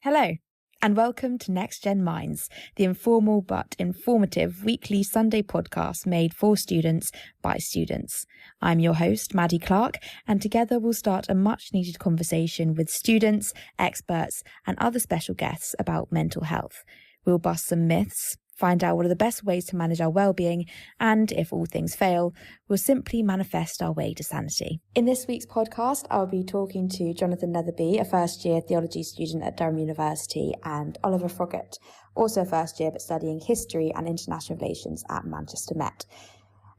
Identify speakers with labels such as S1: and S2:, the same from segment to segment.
S1: Hello, and welcome to NexgenMinds, the informal but informative weekly Sunday podcast made for students by students. I'm your host, Maddie Clark, and together we'll start a much-needed conversation with students, experts, and other special guests about mental health. We'll bust some myths, find out what are the best ways to manage our well-being, and if all things fail, we'll simply manifest our way to sanity. In this week's podcast, I'll be talking to Jonathan Netherby, a first-year theology student at Durham University, and Oliver Froggatt, also a first year but studying history and international relations at Manchester Met.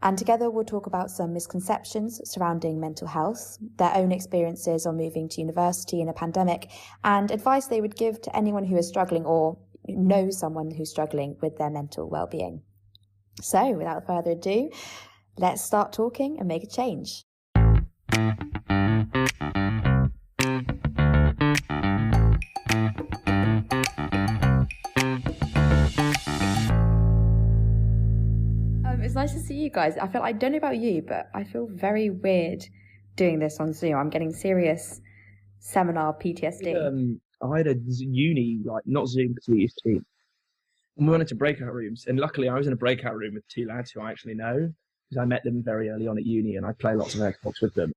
S1: And together we'll talk about some misconceptions surrounding mental health, their own experiences on moving to university in a pandemic, and advice they would give to anyone who is struggling or know someone who's struggling with their mental well-being. So, without further ado, let's start talking and make a change. It's nice to see you guys. I don't know about you, but I feel very weird doing this on Zoom. I'm getting serious seminar PTSD.
S2: I had a uni, not Zoom, because we used Teams. And we went into breakout rooms. And luckily, I was in a breakout room with two lads who I actually know, because I met them very early on at uni and I play lots of Xbox with them.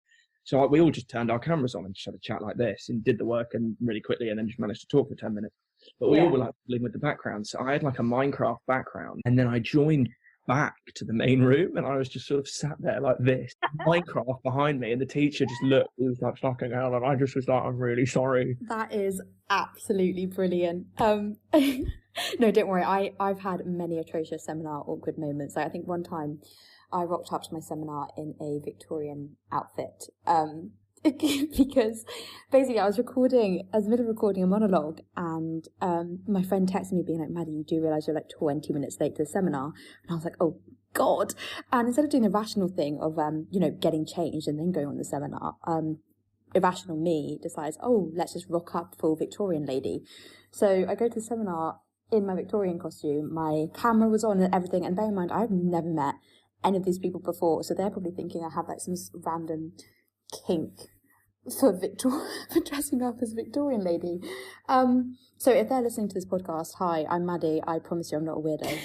S2: So we all just turned our cameras on and just had a chat like this and did the work and really quickly and then just managed to talk for 10 minutes. But we all were dealing with the background. So I had a Minecraft background and then I joined back to the main room and I was just sort of sat there like this, Minecraft behind me, and the teacher just looked, he was like, fucking hell, and I just was like, I'm really sorry.
S1: That is absolutely brilliant. No, don't worry, I've had many atrocious seminar awkward moments. I think one time I rocked up to my seminar in a Victorian outfit, because basically I was in the middle of recording a monologue, and my friend texted me being like, Maddie, you do realise you're 20 minutes late to the seminar? And I was like, oh God. And instead of doing the rational thing of, getting changed and then going on the seminar, irrational me decides, oh, let's just rock up full Victorian lady. So I go to the seminar in my Victorian costume, my camera was on and everything, and bear in mind, I've never met any of these people before, so they're probably thinking I have some random kink for dressing up as a Victorian lady. So if they're listening to this podcast, hi, I'm Maddie. I promise you I'm not a weirdo.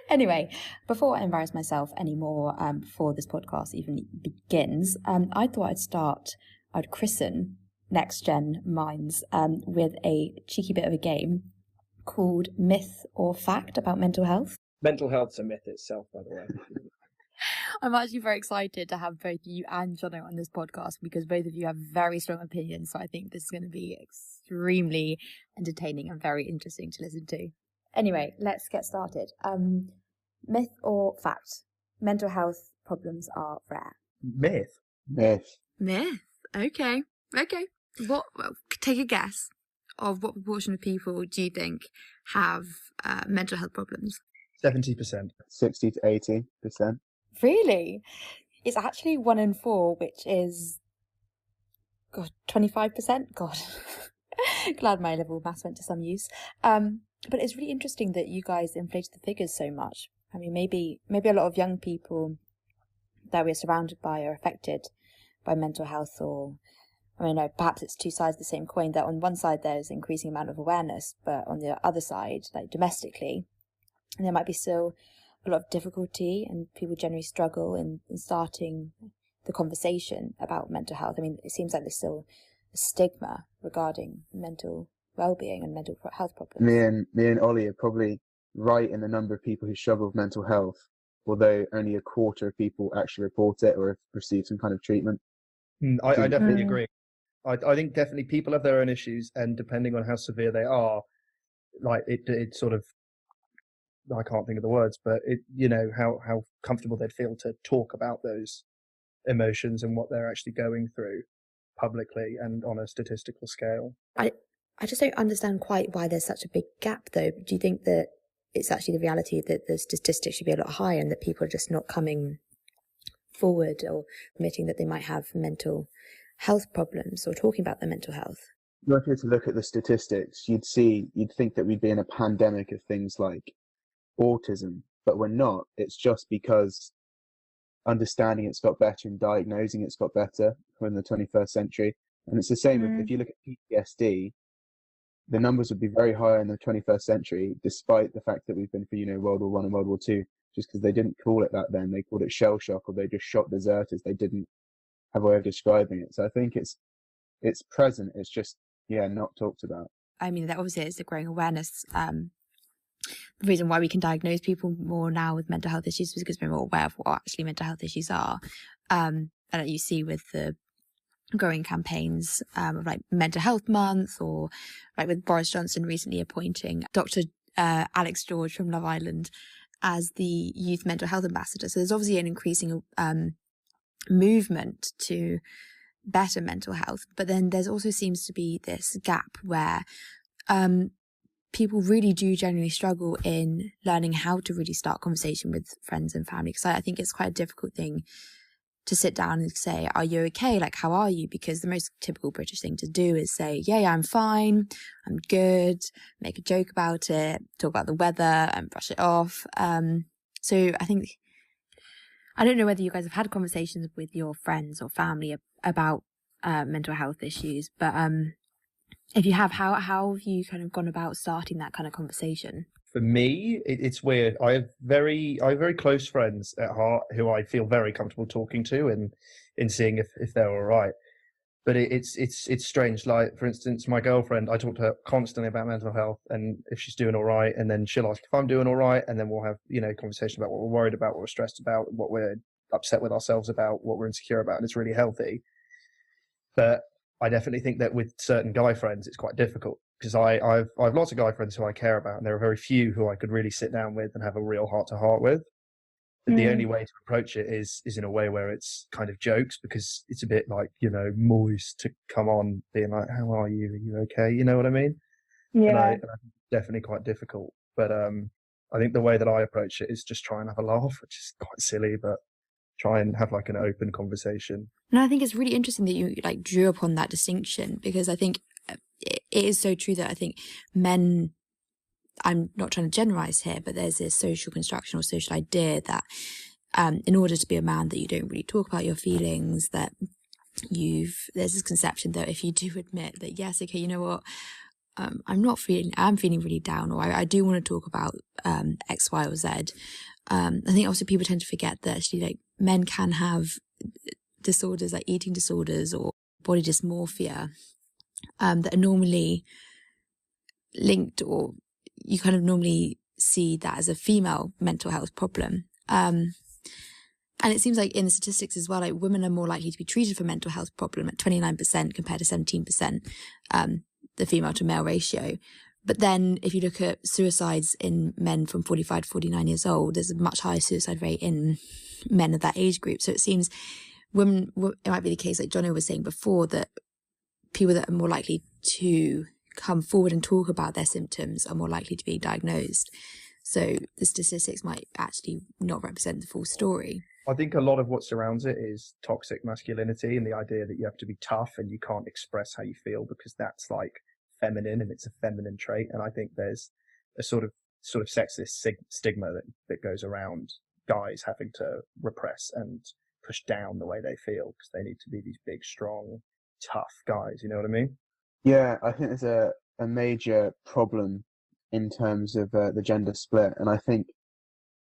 S1: Anyway, before I embarrass myself anymore, before this podcast even begins, I thought I'd christen NexgenMinds with a cheeky bit of a game called Myth or Fact about mental health.
S2: Mental health's a myth itself, by the way.
S1: I'm actually very excited to have both you and Jono on this podcast because both of you have very strong opinions. So I think this is going to be extremely entertaining and very interesting to listen to. Anyway, let's get started. Myth or fact? Mental health problems are rare.
S2: Myth.
S1: Myth. Okay. Well, take a guess of what proportion of people do you think have mental health problems?
S2: 70%.
S3: 60 to 80%.
S1: Really? It's actually 1 in 4, which is 25%. God, glad my level of maths went to some use. But it's really interesting that you guys inflated the figures so much. I mean, maybe a lot of young people that we're surrounded by are affected by mental health, or perhaps it's two sides of the same coin. That on one side there's increasing amount of awareness, but on the other side, domestically, there might be still a lot of difficulty, and people generally struggle in starting the conversation about mental health. I mean, it seems like there's still a stigma regarding mental well-being and mental health problems.
S3: Me and Ollie are probably right in the number of people who struggle with mental health, although only a quarter of people actually report it or have received some kind of treatment.
S2: I definitely agree. I think definitely people have their own issues, and depending on how severe they are, it sort of, I can't think of the words, but how comfortable they'd feel to talk about those emotions and what they're actually going through publicly and on a statistical scale.
S1: I just don't understand quite why there's such a big gap, though. Do you think that it's actually the reality that the statistics should be a lot higher and that people are just not coming forward or admitting that they might have mental health problems or talking about their mental health?
S3: If you were to look at the statistics, you'd think that we'd be in a pandemic of things like autism, but we're not. It's just because understanding it's got better and diagnosing it's got better in the 21st century. And it's the same if you look at PTSD. the numbers would be very high in the 21st century, despite the fact that we've been through, World War One and World War Two, just because they didn't call it that then. They called it shell shock, or they just shot deserters. They didn't have a way of describing it. So I think it's present. It's just, not talked about.
S4: I mean, that obviously is a growing awareness. The reason why we can diagnose people more now with mental health issues is because we're more aware of what actually mental health issues are. And that you see with the growing campaigns of like Mental Health Month, or like with Boris Johnson recently appointing Dr. Alex George from Love Island as the youth mental health ambassador. So there's obviously an increasing movement to better mental health, but then there's also seems to be this gap where people really do genuinely struggle in learning how to really start conversation with friends and family, because I think it's quite a difficult thing to sit down and say, are you okay? Like, how are you? Because the most typical British thing to do is say, yeah, I'm fine, I'm good, make a joke about it, talk about the weather and brush it off. So I think, I don't know whether you guys have had conversations with your friends or family about mental health issues, but if you have, how have you kind of gone about starting that kind of conversation?
S2: For me, it's weird. I have very close friends at heart who I feel very comfortable talking to and in seeing if they're all right. But it's strange. Like, for instance, my girlfriend, I talk to her constantly about mental health and if she's doing all right, and then she'll ask if I'm doing all right, and then we'll have conversation about what we're worried about, what we're stressed about, what we're upset with ourselves about, what we're insecure about, and it's really healthy. But I definitely think that with certain guy friends, it's quite difficult, because I've lots of guy friends who I care about, and there are very few who I could really sit down with and have a real heart to heart with. But the only way to approach it is in a way where it's kind of jokes, because it's a bit like, moist to come on being like, how are you? Are you okay? You know what I mean?
S5: Yeah.
S2: And I think it's definitely quite difficult. But I think the way that I approach it is just try and have a laugh, which is quite silly, but try and have like an open conversation.
S4: And I think it's really interesting that you like drew upon that distinction, because I think it is so true that I think men, I'm not trying to generalize here, but there's this social construction or social idea that in order to be a man, that you don't really talk about your feelings, that there's this conception that if you do admit that, yes, okay, you know what, I'm feeling really down, or I do want to talk about X, Y, or Z. I think also people tend to forget that actually, like, men can have disorders like eating disorders or body dysmorphia that are normally linked, or you kind of normally see that as a female mental health problem. And it seems like in the statistics as well, like women are more likely to be treated for mental health problem at 29% compared to 17%, the female to male ratio. But then if you look at suicides in men from 45 to 49 years old, there's a much higher suicide rate in men of that age group. So it seems women, it might be the case, like Jono was saying before, that people that are more likely to come forward and talk about their symptoms are more likely to be diagnosed. So the statistics might actually not represent the full story.
S2: I think a lot of what surrounds it is toxic masculinity and the idea that you have to be tough and you can't express how you feel because that's like feminine and it's a feminine trait. And I think there's a sort of sexist stigma that goes around guys having to repress and push down the way they feel because they need to be these big, strong, tough guys. You know what I mean?
S3: Yeah, I think there's a major problem in terms of the gender split. And I think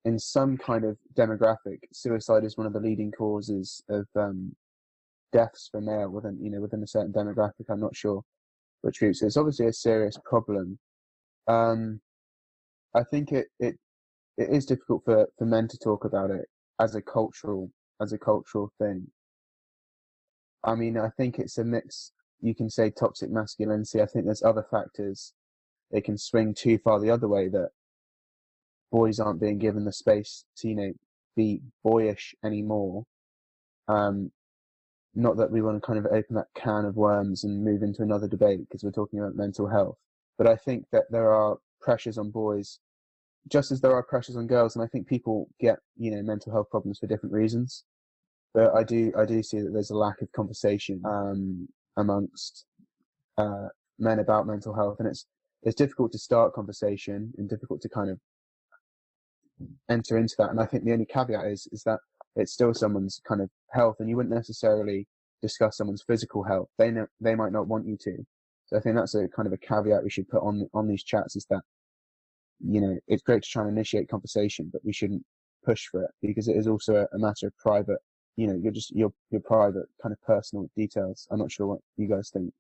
S3: in some kind of demographic, suicide is one of the leading causes of deaths for male within a certain demographic. I'm not sure which group. So it's obviously a serious problem. I think it is difficult for men to talk about it as a cultural thing. I mean, I think it's a mix. You can say toxic masculinity. I think there's other factors. It can swing too far the other way, that boys aren't being given the space to, be boyish anymore. Not that we want to kind of open that can of worms and move into another debate because we're talking about mental health. But I think that there are pressures on boys, just as there are pressures on girls. And I think people get, mental health problems for different reasons. But I do see that there's a lack of conversation amongst men about mental health, and it's difficult to start conversation and difficult to kind of enter into that. And I think the only caveat is that it's still someone's kind of health, and you wouldn't necessarily discuss someone's physical health. They might not want you to. So I think that's a kind of a caveat we should put on these chats, is that, you know, it's great to try and initiate conversation, but we shouldn't push for it, because it is also a matter of private, you know, your private kind of personal details. I'm not sure what you guys think.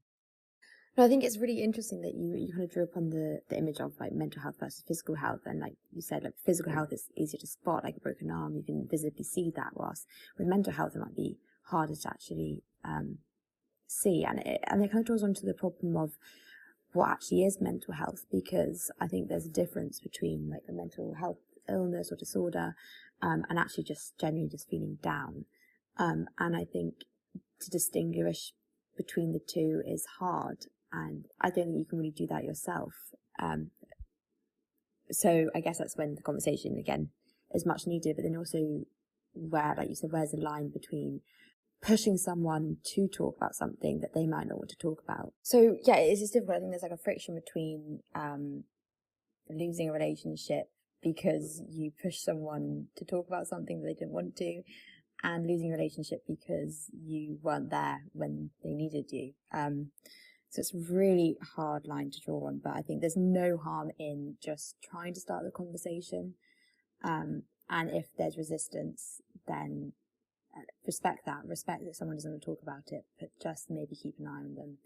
S4: No, I think it's really interesting that you kind of drew upon the image of like mental health versus physical health, and like you said, like physical health is easier to spot, like a broken arm, you can visibly see that, whilst with mental health it might be harder to actually see, and it kind of draws onto the problem of what actually is mental health, because I think there's a difference between like a mental health illness or disorder and actually just genuinely just feeling down, and I think to distinguish between the two is hard, and I don't think you can really do that yourself. So I guess that's when the conversation again is much needed, but then also where, like you said, where's the line between pushing someone to talk about something that they might not want to talk about. So yeah, it's just difficult. I think there's like a friction between losing a relationship because you push someone to talk about something that they didn't want to, and losing a relationship because you weren't there when they needed you. So it's a really hard line to draw on, but I think there's no harm in just trying to start the conversation. And if there's resistance, then respect that someone doesn't want to talk about it, but just maybe keep an eye on them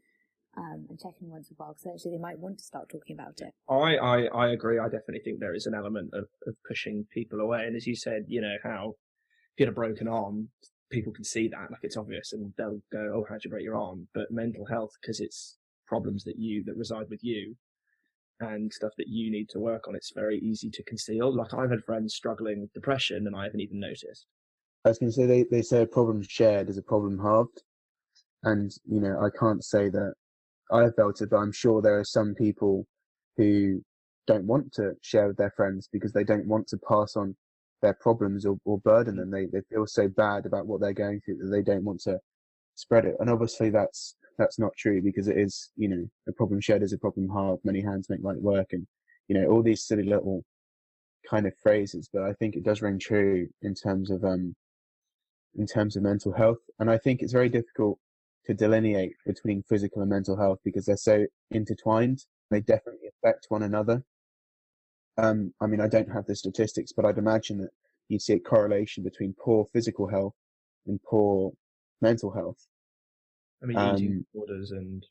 S4: and check in once in a while, because actually they might want to start talking about it.
S2: I agree. I definitely think there is an element of pushing people away. And as you said, you know, how if you had a broken arm, people can see that, like it's obvious, and they'll go, oh, how'd you break your arm? But mental health, because it's problems that reside with you and stuff that you need to work on, it's very easy to conceal. Like I've had friends struggling with depression and I haven't even noticed.
S3: I was going to say, they say a problem shared is a problem halved. And, you know, I can't say that I have felt it, but I'm sure there are some people who don't want to share with their friends because they don't want to pass on their problems or burden them. They feel so bad about what they're going through that they don't want to spread it. And obviously that's not true, because it is, you know, a problem shared is a problem halved, many hands make light work, and, you know, all these silly little kind of phrases, but I think it does ring true in terms of mental health. And I think it's very difficult to delineate between physical and mental health because they're so intertwined. They definitely affect one another. I mean, I don't have the statistics, but I'd imagine that you'd see a correlation between poor physical health and poor mental health.
S2: I mean, eating disorders and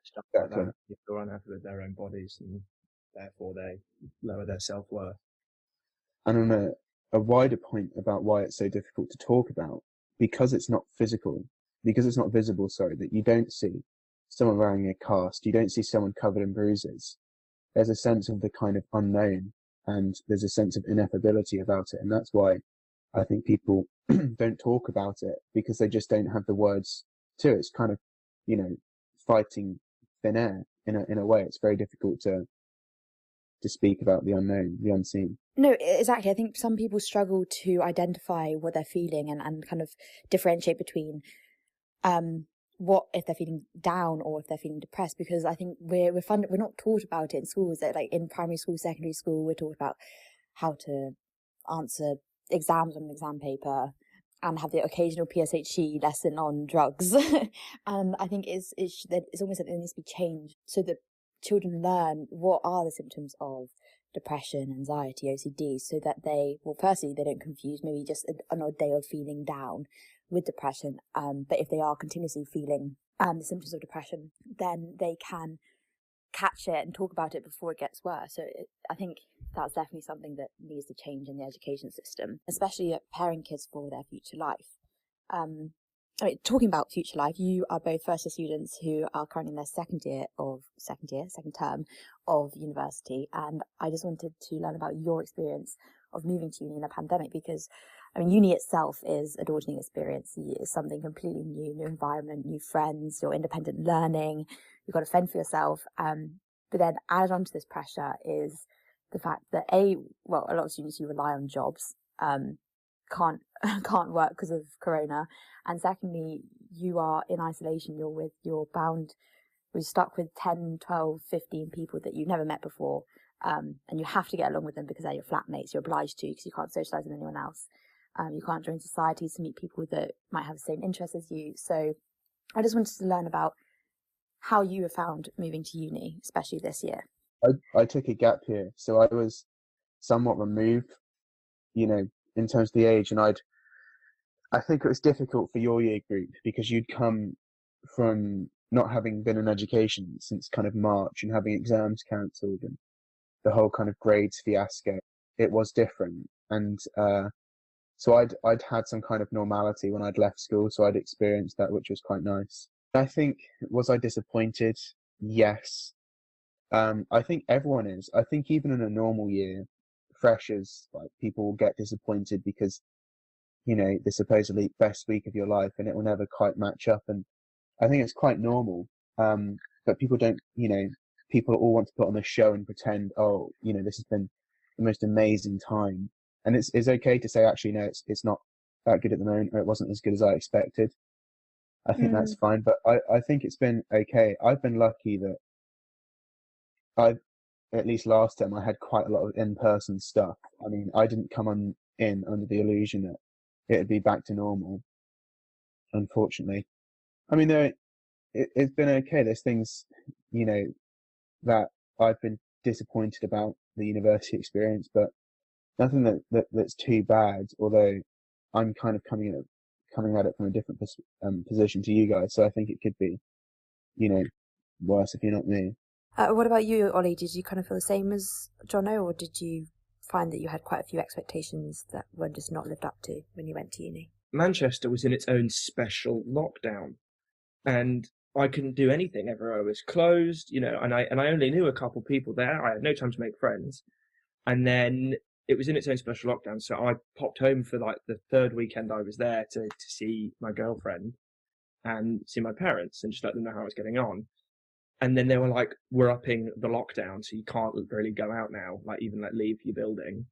S2: stuff
S3: exactly.
S2: like that. People are unhappy with their own bodies, and therefore they lower their self-worth.
S3: And on a wider point about why it's so difficult to talk about, because it's not visible, that you don't see someone wearing a cast, you don't see someone covered in bruises. There's a sense of the kind of unknown, and there's a sense of ineffability about it. And that's why I think people don't talk about it, because they just don't have the words to it. It's kind of, you know, fighting thin air in a way. It's very difficult to speak about the unknown, the unseen.
S4: No, exactly. I think some people struggle to identify what they're feeling and kind of differentiate between what if they're feeling down or if they're feeling depressed, because I think we're not taught about it in schools. That like in primary school, secondary school, we're taught about how to answer exams on an exam paper and have the occasional PSHE lesson on drugs. And I think it's almost like there needs to be change so that children learn what are the symptoms of depression, anxiety, OCD, so that firstly, they don't confuse maybe just an odd day of feeling down with depression. But if they are continuously feeling the symptoms of depression, then they can catch it and talk about it before it gets worse. So I think that's definitely something that needs to change in the education system, especially preparing kids for their future life. Talking about future life, you are both first year students who are currently in their second term of university, and I just wanted to learn about your experience of moving to uni in a pandemic, because I mean, uni itself is a daunting experience. It's something completely new environment, new friends, your independent learning, you've got to fend for yourself. But then added on to this pressure is the fact that a lot of students, you rely on jobs, can't work because of corona, and secondly, you are in isolation. You're stuck with 10, 12, 15 people that you've never met before, and you have to get along with them because they're your flatmates. You're obliged to, because you can't socialise with anyone else. You can't join societies to meet people that might have the same interests as you. So I just wanted to learn about how you have found moving to uni, especially this year.
S3: I took a gap year, so I was somewhat removed, you know, in terms of the age, and I think it was difficult for your year group because you'd come from not having been in education since kind of March and having exams cancelled and the whole kind of grades fiasco. It was different, and so I'd had some kind of normality when I'd left school, so I'd experienced that, which was quite nice. I think, was I disappointed? Yes. I think everyone is. I think even in a normal year, freshers, like, people will get disappointed because, you know, the supposedly best week of your life and it will never quite match up. And I think it's quite normal. But people don't, you know, people all want to put on a show and pretend, oh, you know, this has been the most amazing time. And it's okay to say, actually, no, it's not that good at the moment, or it wasn't as good as I expected. I think that's fine. But I think it's been okay. I've been lucky that at least last term, I had quite a lot of in-person stuff. I mean, I didn't come in under the illusion that it'd be back to normal, unfortunately. I mean, it's been okay. There's things, you know, that I've been disappointed about the university experience, but nothing that's too bad, although I'm kind of coming at it from a different position to you guys, so I think it could be, you know, worse if you're not me.
S4: What about you, Ollie? Did you kind of feel the same as Jono, or did you find that you had quite a few expectations that were just not lived up to when you went to uni?
S2: Manchester was in its own special lockdown, and I couldn't do anything. Everywhere was closed, you know, and I only knew a couple people there. I had no time to make friends, and then it was in its own special lockdown. So I popped home for like the third weekend I was there to see my girlfriend and see my parents and just let them know how I was getting on. And then they were like, we're upping the lockdown, so you can't really go out now, like even like leave your building.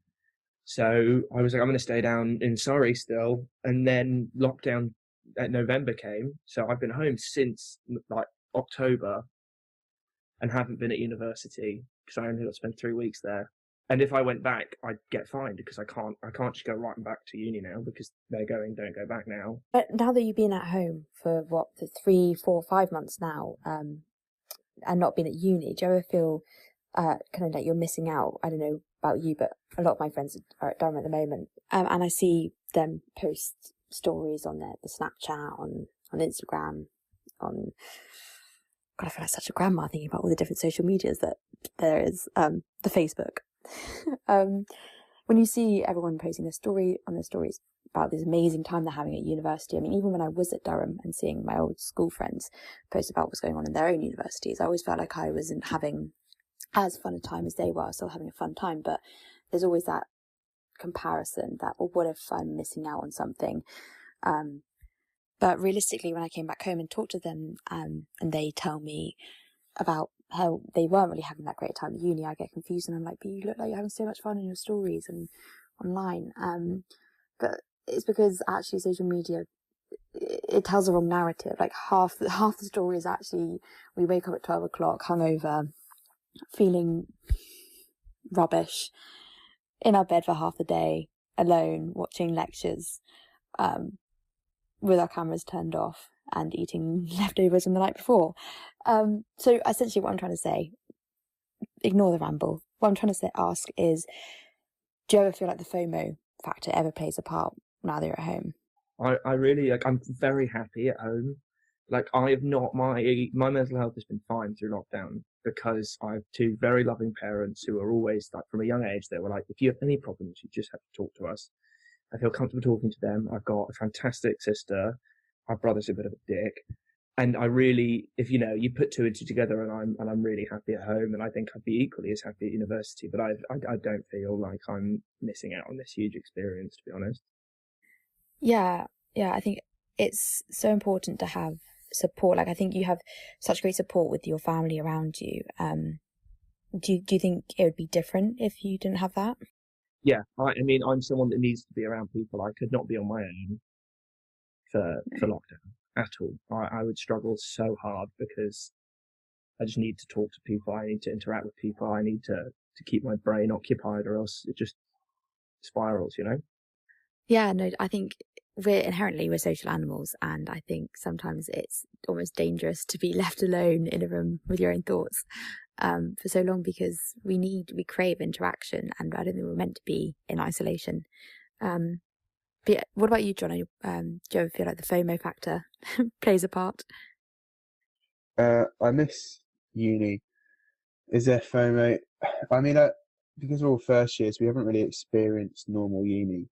S2: So I was like, I'm going to stay down in Surrey still. And then lockdown at November came. So I've been home since like October and haven't been at university because I only got to spend 3 weeks there. And if I went back, I'd get fined because I can't just go right back to uni now because they're going, don't go back now.
S4: But now that you've been at home for 3, 4, 5 months now, and not been at uni, do you ever feel kind of like you're missing out? I don't know about you, but a lot of my friends are at Durham at the moment, and I see them post stories on the Snapchat, on Instagram, on, God, I feel like such a grandma thinking about all the different social medias that there is, the Facebook. When you see everyone posting their stories about this amazing time they're having at university. I mean, even when I was at Durham and seeing my old school friends post about what's going on in their own universities, I always felt like I wasn't having as fun a time as they were. I was still having a fun time, but there's always that comparison that, well, what if I'm missing out on something? But realistically, when I came back home and talked to them, and they tell me about how they weren't really having that great time at uni, I get confused and I'm like, but you look like you're having so much fun in your stories and online. But it's because actually social media, it tells the wrong narrative. Like half the story is actually we wake up at 12 o'clock hungover, feeling rubbish, in our bed for half the day, alone, watching lectures, with our cameras turned off and eating leftovers from the night before. So essentially what I'm trying to say, ignore the ramble. What I'm trying to ask is, do you ever feel like the FOMO factor ever plays a part now that you're at home?
S2: I really, like, I'm very happy at home. Like, I have not, my mental health has been fine through lockdown because I have two very loving parents who are always, like, from a young age, they were like, if you have any problems, you just have to talk to us. I feel comfortable talking to them. I've got a fantastic sister. My brother's a bit of a dick. And I really, if you know, you put two and two together, and I'm really happy at home, and I think I'd be equally as happy at university. But I don't feel like I'm missing out on this huge experience, to be honest. Yeah,
S4: I think it's so important to have support. Like, I think you have such great support with your family around you. Do you think it would be different if you didn't have that?
S2: Yeah, I mean, I'm someone that needs to be around people. I could not be on my own for lockdown at all. I would struggle so hard because I just need to talk to people. I need to interact with people. I need to keep my brain occupied, or else it just spirals, you know?
S4: Yeah, no, I think we're social animals, and I think sometimes it's almost dangerous to be left alone in a room with your own thoughts for so long, because we crave interaction, and I don't think we're meant to be in isolation. But yeah, what about you, John? Do you ever feel like the FOMO factor plays a part?
S3: I miss uni. Is there FOMO? I mean, because we're all first years, we haven't really experienced normal uni,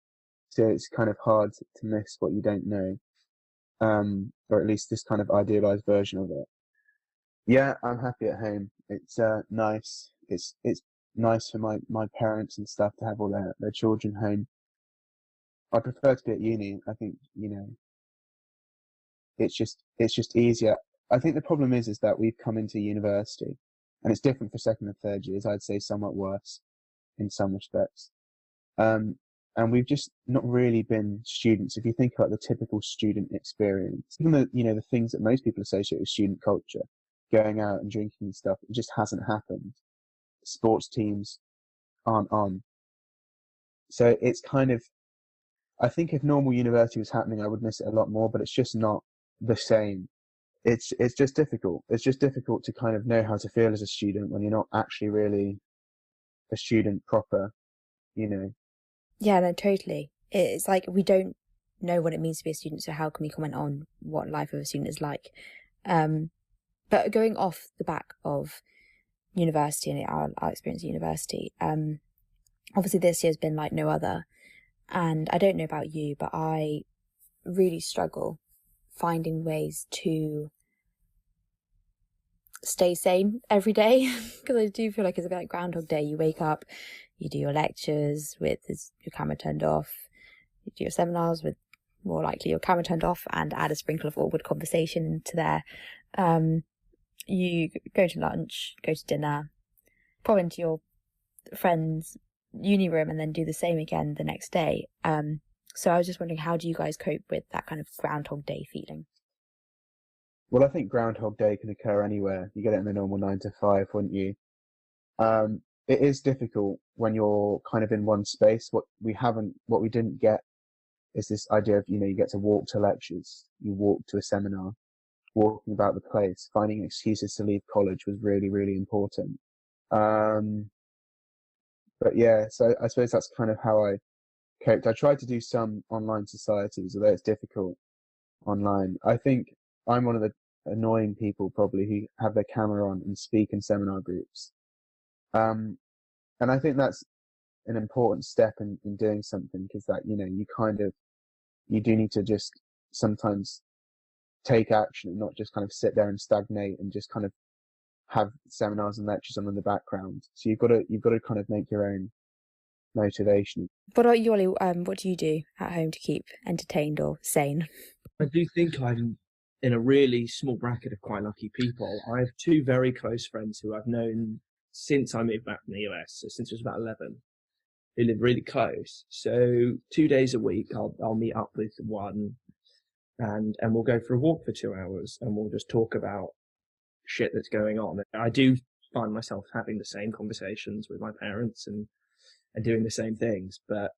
S3: so it's kind of hard to miss what you don't know, or at least this kind of idealized version of it. Yeah, I'm happy at home. It's nice. It's nice for my parents and stuff to have all their children home. I prefer to be at uni. I think, it's just easier. I think the problem is that we've come into university, and it's different for second and third years. I'd say somewhat worse in some respects. And we've just not really been students. If you think about the typical student experience, even the things that most people associate with student culture, going out and drinking and stuff, it just hasn't happened. Sports teams aren't on. So it's kind of, I think if normal university was happening, I would miss it a lot more, but it's just not the same. It's just difficult. It's just difficult to kind of know how to feel as a student when you're not actually really a student proper, you know.
S4: Yeah, no, totally. It's like we don't know what it means to be a student, so how can we comment on what life of a student is like? But going off the back of university and our experience at university, obviously this year's been like no other. And I don't know about you, but I really struggle finding ways to stay sane every day, because I do feel like it's a bit like Groundhog Day. You wake up, you do your lectures with your camera turned off, you do your seminars with more likely your camera turned off, and add a sprinkle of awkward conversation into there. You go to lunch, go to dinner, pop into your friend's uni room, and then do the same again the next day. So I was just wondering, how do you guys cope with that kind of Groundhog Day feeling?
S3: Well, I think Groundhog Day can occur anywhere. You get it in the normal 9 to 5, wouldn't you? It is difficult when you're kind of in one space. What we didn't get is this idea of, you get to walk to lectures, you walk to a seminar, walking about the place, finding excuses to leave college was really, really important. But yeah, so I suppose that's kind of how I coped. I tried to do some online societies, although it's difficult online. I think I'm one of the annoying people probably who have their camera on and speak in seminar groups. And I think that's an important step in doing something, because that, you do need to just sometimes take action and not just kind of sit there and stagnate and just kind of have seminars and lectures on in the background. So you've got to kind of make your own motivation.
S4: What about you, Ollie? What do you do at home to keep entertained or sane?
S2: I do think I'm in a really small bracket of quite lucky people. I have two very close friends who I've known since I moved back from the US, so since I was about 11, who live really close. So 2 days a week, I'll meet up with one, and we'll go for a walk for 2 hours, and we'll just talk about shit that's going on. I do find myself having the same conversations with my parents and doing the same things, but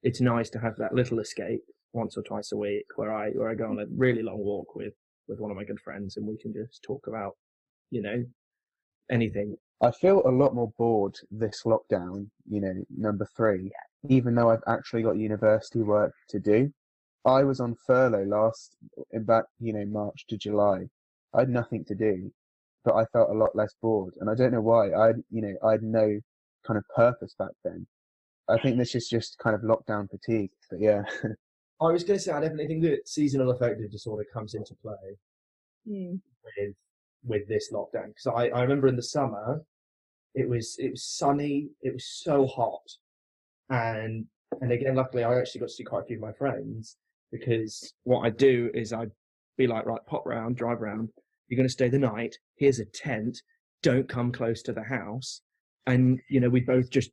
S2: it's nice to have that little escape once or twice a week where I go on a really long walk with one of my good friends, and we can just talk about, anything.
S3: I feel a lot more bored this lockdown, number 3, even though I've actually got university work to do. I was on furlough March to July. I had nothing to do, but I felt a lot less bored, and I don't know why. I had no kind of purpose back then. I think this is just kind of lockdown fatigue, but yeah.
S2: I was going to say, I definitely think that seasonal affective disorder comes into play with this lockdown, because I remember in the summer it was sunny, it was so hot, and again, luckily I actually got to see quite a few of my friends, because what I do is I'd be like, right, pop round, drive round, you're going to stay the night, here's a tent, don't come close to the house, and we both just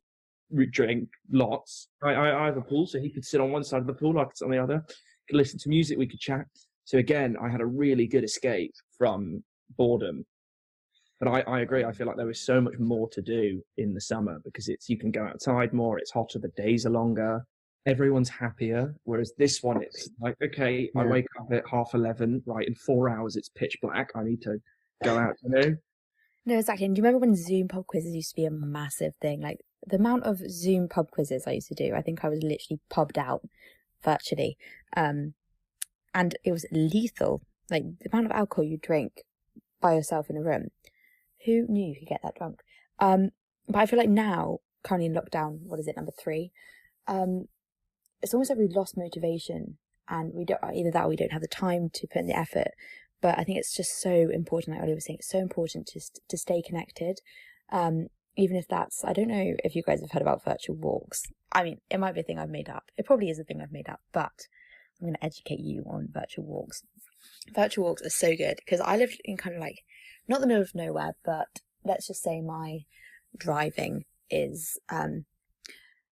S2: drink lots. I have a pool, so he could sit on one side of the pool, I could sit on the other, could listen to music, we could chat. So again, I had a really good escape from boredom. But I agree, I feel like there was so much more to do in the summer, because you can go outside more, it's hotter, the days are longer, everyone's happier. Whereas this one, it's like, okay, I
S3: Yeah.
S2: wake up at 11:30, right? In 4 hours, it's pitch black. I need to go out,
S4: No, exactly. And do you remember when Zoom pub quizzes used to be a massive thing? Like the amount of Zoom pub quizzes I used to do, I think I was literally pubbed out virtually. And it was lethal. Like the amount of alcohol you drink by yourself in a room. Who knew you could get that drunk? But I feel like now, currently in lockdown, what is it, number 3? It's almost like we've lost motivation, and we don't, either that or we don't have the time to put in the effort. But I think it's just so important, like Ollie was saying, it's so important to stay connected. Even if that's, I don't know if you guys have heard about virtual walks. I mean, it might be a thing I've made up. It probably is a thing I've made up, but I'm going to educate you on virtual walks. Virtual walks are so good because I live in kind of like, not the middle of nowhere, but let's just say my driving is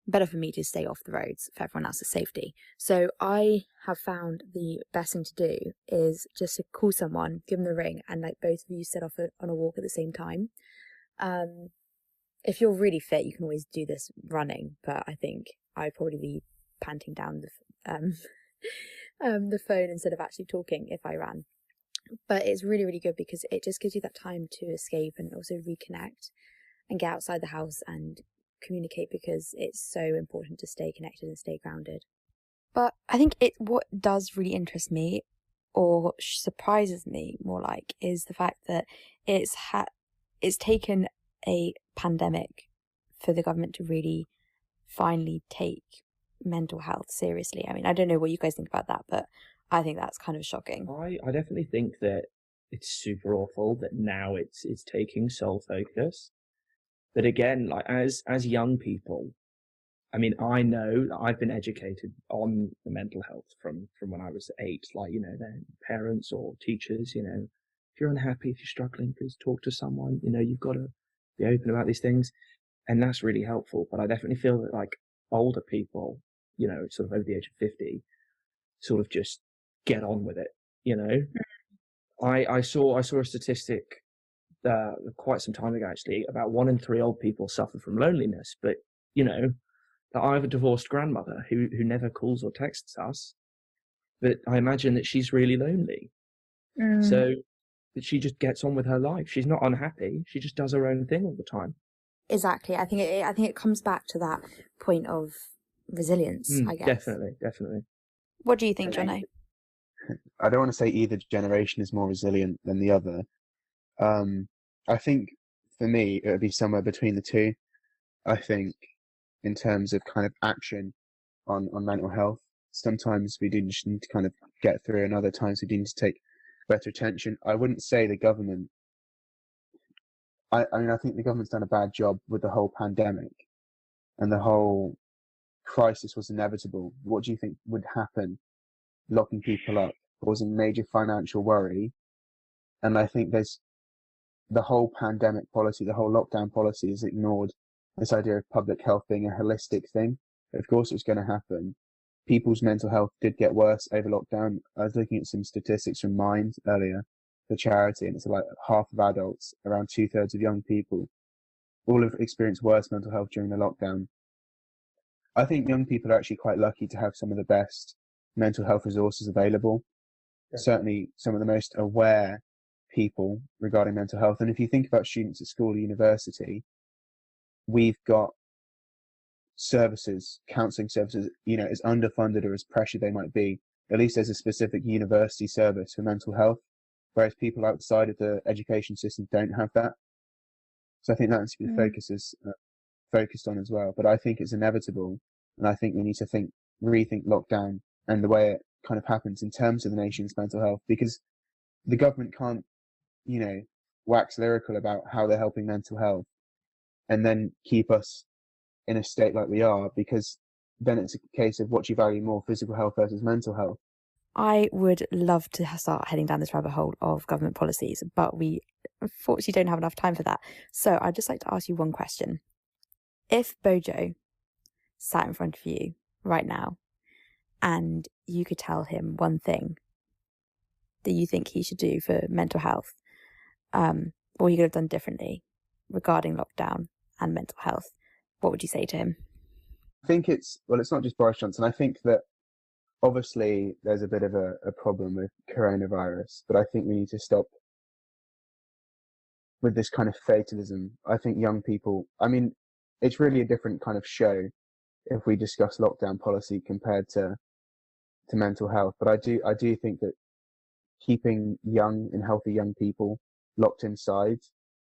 S4: better for me to stay off the roads for everyone else's safety. So I have found the best thing to do is just to call someone, give them a ring, and like both of you set off on a walk at the same time. If you're really fit, you can always do this running, but I think I'd probably be panting down the phone instead of actually talking if I ran. But it's really, really good because it just gives you that time to escape and also reconnect and get outside the house and communicate, because it's so important to stay connected and stay grounded. But I think what does really interest me, or surprises me more like, is the fact that it's taken a pandemic for the government to really finally take mental health seriously. I mean, I don't know what you guys think about that, but I think that's kind of shocking.
S2: I definitely think that it's super awful that now it's taking sole focus. But again, like as young people, I mean, I know that I've been educated on the mental health from when I was 8, like, their parents or teachers, if you're unhappy, if you're struggling, please talk to someone, you've got to be open about these things. And that's really helpful. But I definitely feel that like older people, sort of over the age of 50, sort of just get on with it. I saw a statistic quite some time ago, actually, about 1 in 3 old people suffer from loneliness. But that I have a divorced grandmother who never calls or texts us, but I imagine that she's really lonely. So that she just gets on with her life. She's not unhappy. She just does her own thing all the time.
S4: Exactly. I think it comes back to that point of resilience, I guess.
S2: Definitely.
S4: What do you think, Jono?
S3: I don't want to say either generation is more resilient than the other. I think for me, it would be somewhere between the two. I think in terms of kind of action on mental health, sometimes we do just need to kind of get through, and other times we do need to take better attention. I wouldn't say the government, I mean, I think the government's done a bad job with the whole pandemic, and the whole crisis was inevitable. What do you think would happen? Locking people up, causing major financial worry. And I think there's the whole pandemic policy, the whole lockdown policy has ignored this idea of public health being a holistic thing. Of course, it was going to happen. People's mental health did get worse over lockdown. I was looking at some statistics from Mind earlier, the charity, and it's like half of adults, around 2/3 of young people, all have experienced worse mental health during the lockdown. I think young people are actually quite lucky to have some of the best mental health resources available. Yeah. Certainly some of the most aware people regarding mental health. And if you think about students at school or university, we've got services, counselling services, as underfunded or as pressured they might be, at least there's a specific university service for mental health, whereas people outside of the education system don't have that. So I think that needs to be the focus is focused on as well. But I think it's inevitable, and I think we need to rethink lockdown and the way it kind of happens in terms of the nation's mental health, because the government can't, wax lyrical about how they're helping mental health and then keep us in a state like we are, because then it's a case of what do you value more, physical health versus mental health.
S4: I would love to start heading down this rabbit hole of government policies, but we unfortunately don't have enough time for that. So I'd just like to ask you one question. If Bojo sat in front of you right now and you could tell him one thing that you think he should do for mental health, or he could have done differently regarding lockdown and mental health, what would you say to him?
S3: think it's not just Boris Johnson. I think that obviously there's a bit of a problem with coronavirus, but I think we need to stop with this kind of fatalism. I think young people, I mean, it's really a different kind of show if we discuss lockdown policy compared to mental health. But I do think that keeping young and healthy young people locked inside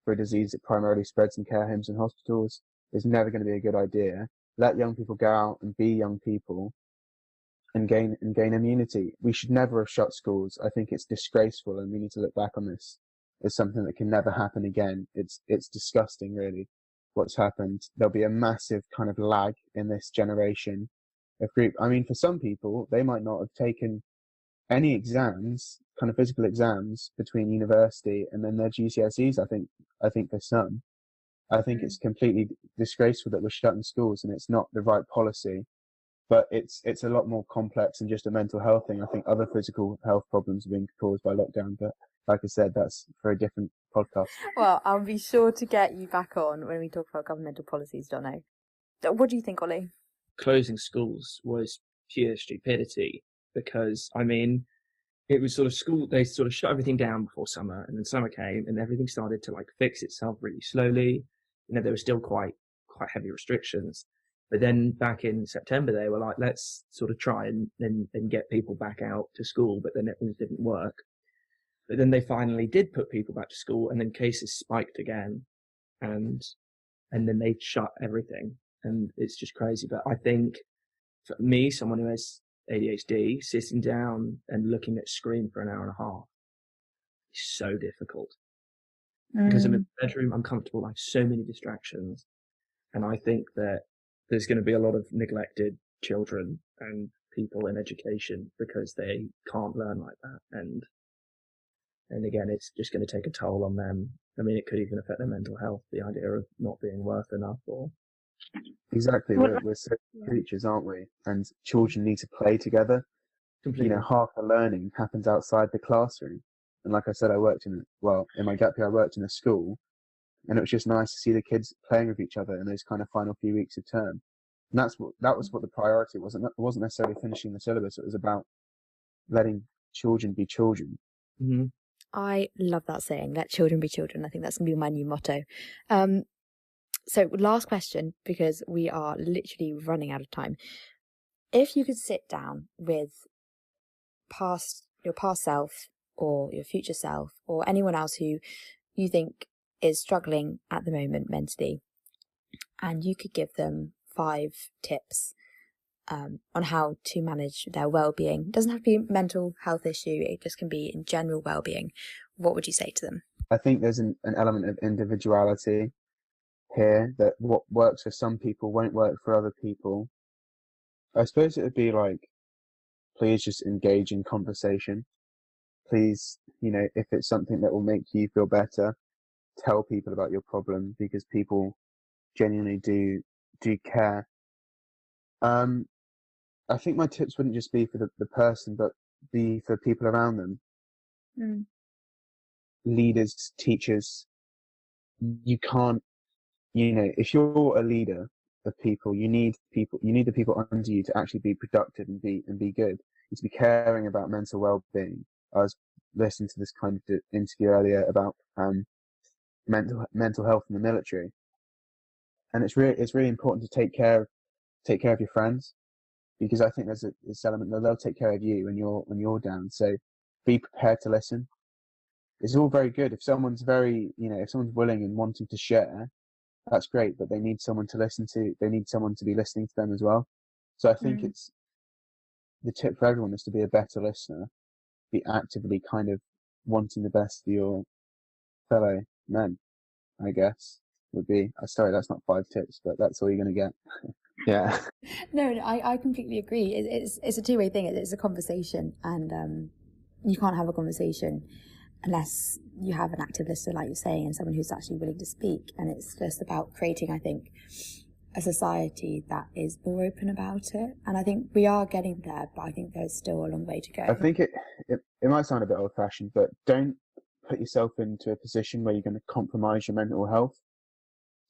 S3: for a disease that primarily spreads in care homes and hospitals is never going to be a good idea. Let young people go out and be young people and gain immunity. We should never have shut schools. I think it's disgraceful, and we need to look back on this as something that can never happen again. It's disgusting, really, what's happened. There'll be a massive kind of lag in this generation of group. I mean, for some people, they might not have taken any exams, kind of physical exams, between university and then their GCSEs. I think for some, I think it's completely disgraceful that we're shutting schools, and it's not the right policy. But it's a lot more complex than just a mental health thing. I think other physical health problems are being caused by lockdown, but like I said, that's for a different podcast.
S1: Well, I'll be sure to get you back on when we talk about governmental policies, Jono. What do you think, Ollie?
S2: Closing schools was pure stupidity because, I mean, it was sort of school, they sort of shut everything down before summer, and then summer came and everything started to like fix itself really slowly. You know, there were still quite heavy restrictions. But then back in September, they were like, let's sort of try and get people back out to school, but then it didn't work. But then they finally did put people back to school, and then cases spiked again, and then they shut everything, and it's just crazy. But I think for me, someone who has ADHD, sitting down and looking at screen for an hour and a half is so difficult. Because I'm in the bedroom, I'm comfortable, I have so many distractions, and I think that there's going to be a lot of neglected children and people in education because they can't learn like that. And again, it's just going to take a toll on them. I mean, it could even affect their mental health, the idea of not being worth enough or...
S3: Exactly. We're social creatures, aren't we? And children need to play together.
S2: Completely.
S3: You know, half the learning happens outside the classroom. And like I said, in my gap year, I worked in a school, and it was just nice to see the kids playing with each other in those kind of final few weeks of term. And that was what the priority was. It wasn't necessarily finishing the syllabus. It was about letting children be children.
S2: Mm-hmm.
S1: I love that saying, let children be children. I think that's going to be my new motto. So last question, because we are literally running out of time. If you could sit down with your past self or your future self or anyone else who you think is struggling at the moment mentally, and you could give them 5 tips on how to manage their well-being. It doesn't have to be a mental health issue, it just can be in general well-being. What would you say to them?
S3: I think there's an element of individuality here, that what works for some people won't work for other people. I suppose it would be like, please just engage in conversation. Please, you know, if it's something that will make you feel better, tell people about your problem, because people genuinely do care. I think my tips wouldn't just be for the person, but be for people around them. Leaders, teachers. You can't, you know, if you're a leader of people, you need the people under you to actually be productive and be good. You to be caring about mental well-being. I was listening to this kind of interview earlier about mental health in the military, and it's really important to take care of your friends, because I think there's this element that they'll take care of you when you're down. So be prepared to listen. It's all very good if someone's if someone's willing and wanting to share, that's great, but they need someone to listen to. They need someone to be listening to them as well. So I think it's the tip for everyone is to be a better listener, be actively kind of wanting the best for your fellow men, I guess, would be. Sorry, that's not 5 tips, but that's all you're going to get. Yeah.
S1: No, I completely agree. It's a two-way thing. It's a conversation, and you can't have a conversation unless you have an active listener, like you're saying, and someone who's actually willing to speak. And it's just about creating, I think, a society that is more open about it. And I think we are getting there, but I think there's still a long way to go.
S3: I think it might sound a bit old-fashioned, but don't put yourself into a position where you're going to compromise your mental health.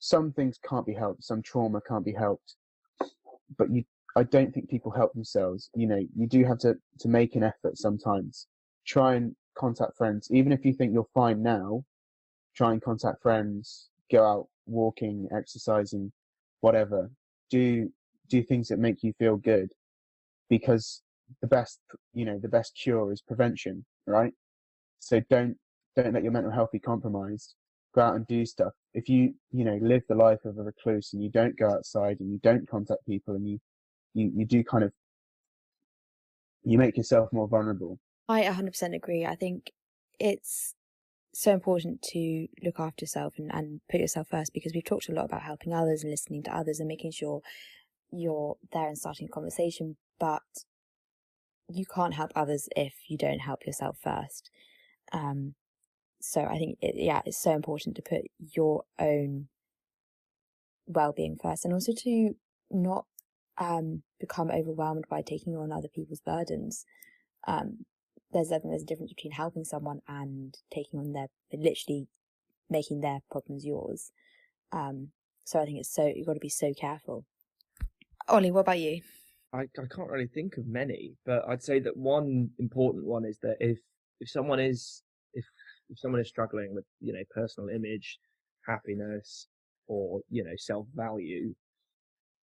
S3: Some things can't be helped. Some trauma can't be helped. I don't think people help themselves. You know, you do have to make an effort sometimes. Try and contact friends, even if you think you're fine now. Try and contact friends. Go out walking, exercising, whatever. Do things that make you feel good, because the best cure is prevention, right? So don't let your mental health be compromised. Go out and do stuff. If you live the life of a recluse and you don't go outside and you don't contact people and you do kind of, you make yourself more vulnerable.
S4: I 100% agree. I think it's so important to look after yourself and put yourself first, because we've talked a lot about helping others and listening to others and making sure you're there and starting a conversation, but you can't help others if you don't help yourself first. So I think it's so important to put your own well-being first, and also to not become overwhelmed by taking on other people's burdens. There's a difference between helping someone and taking on literally making their problems yours. So I think you've got to be so careful. Ollie, what about you?
S2: I can't really think of many, but I'd say that one important one is that if someone is struggling with, personal image, happiness, or, self-value,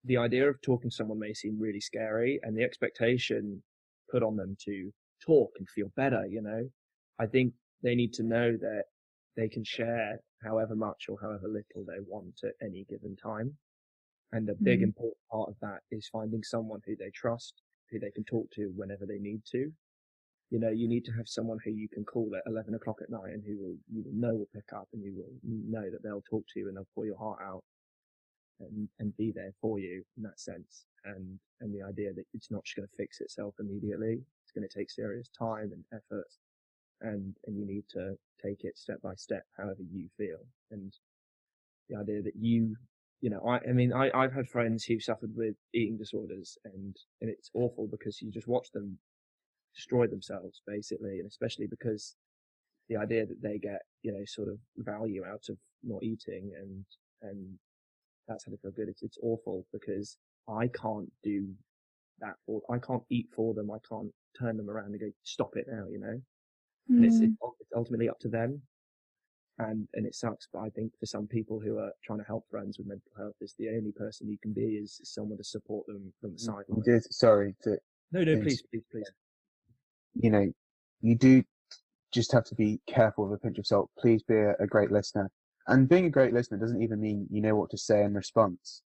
S2: the idea of talking to someone may seem really scary, and the expectation put on them to talk and feel better, I think they need to know that they can share however much or however little they want at any given time. And a big important part of that is finding someone who they trust, who they can talk to whenever they need to. You need to have someone who you can call at 11 o'clock at night and you will know will pick up, and you will know that they'll talk to you and they'll pour your heart out and be there for you in that sense. And the idea that it's not just going to fix itself immediately. It's going to take serious time and effort, and you need to take it step by step, however you feel. And the idea that I've had friends who've suffered with eating disorders, and it's awful because you just watch them destroy themselves basically, and especially because the idea that they get, sort of value out of not eating and that's how they feel good. It's awful because I can't do that I can't eat for them. I can't turn them around and go, stop it now, And it's ultimately up to them. And it sucks, but I think for some people who are trying to help friends with mental health, is the only person you can be is someone to support them from the sidelines.
S3: Sorry to.
S2: No, please.
S3: You do just have to be careful with a pinch of salt. Please be a great listener. And being a great listener doesn't even mean you know what to say in response.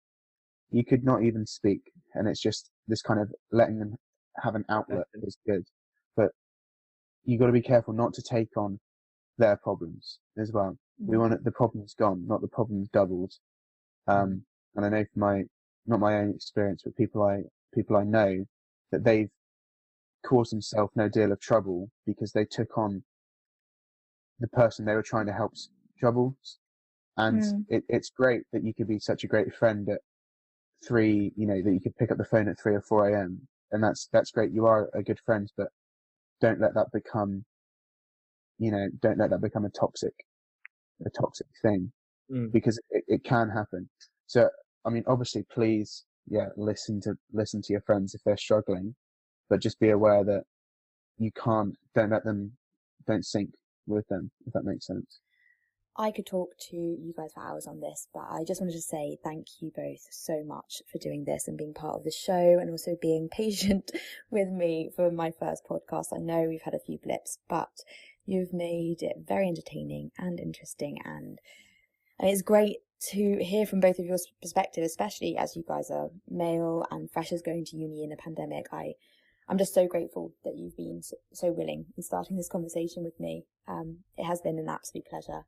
S3: You could not even speak, and it's just this kind of letting them have an outlet is good. But you got to be careful not to take on their problems as well. We want the problems gone, not the problems doubled. And I know from not my own experience, but people I know, that they've caused themselves no deal of trouble because they took on the person they were trying to help's troubles. And it's great that you could be such a great friend at 3, that you could pick up the phone at 3 or 4 a.m. And that's great. You are a good friend, but don't let that become a toxic thing, because it can happen. So, obviously, please, listen to your friends if they're struggling, but just be aware that don't sink with them, if that makes sense.
S4: I could talk to you guys for hours on this, but I just wanted to say thank you both so much for doing this and being part of the show, and also being patient with me for my first podcast. I know we've had a few blips, but you've made it very entertaining and interesting, and it's great to hear from both of your perspective, especially as you guys are male and freshers going to uni in a pandemic. I'm just so grateful that you've been so willing in starting this conversation with me. It has been an absolute pleasure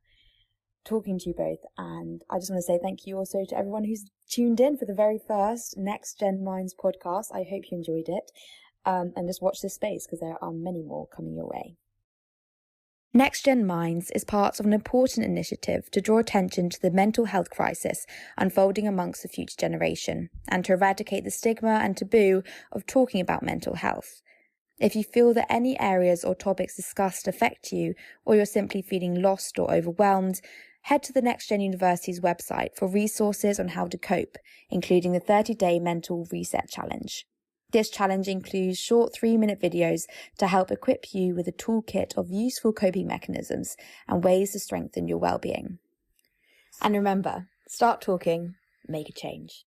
S4: talking to you both, and I just want to say thank you also to everyone who's tuned in for the very first NexgenMinds podcast. I hope you enjoyed it, and just watch this space because there are many more coming your way. NexgenMinds is part of an important initiative to draw attention to the mental health crisis unfolding amongst the future generation, and to eradicate the stigma and taboo of talking about mental health. If you feel that any areas or topics discussed affect you, or you're simply feeling lost or overwhelmed, Head to the Nexgen University's website for resources on how to cope, including the 30-day mental reset challenge. This challenge includes short 3-minute videos to help equip you with a toolkit of useful coping mechanisms and ways to strengthen your well-being. And remember, start talking, make a change.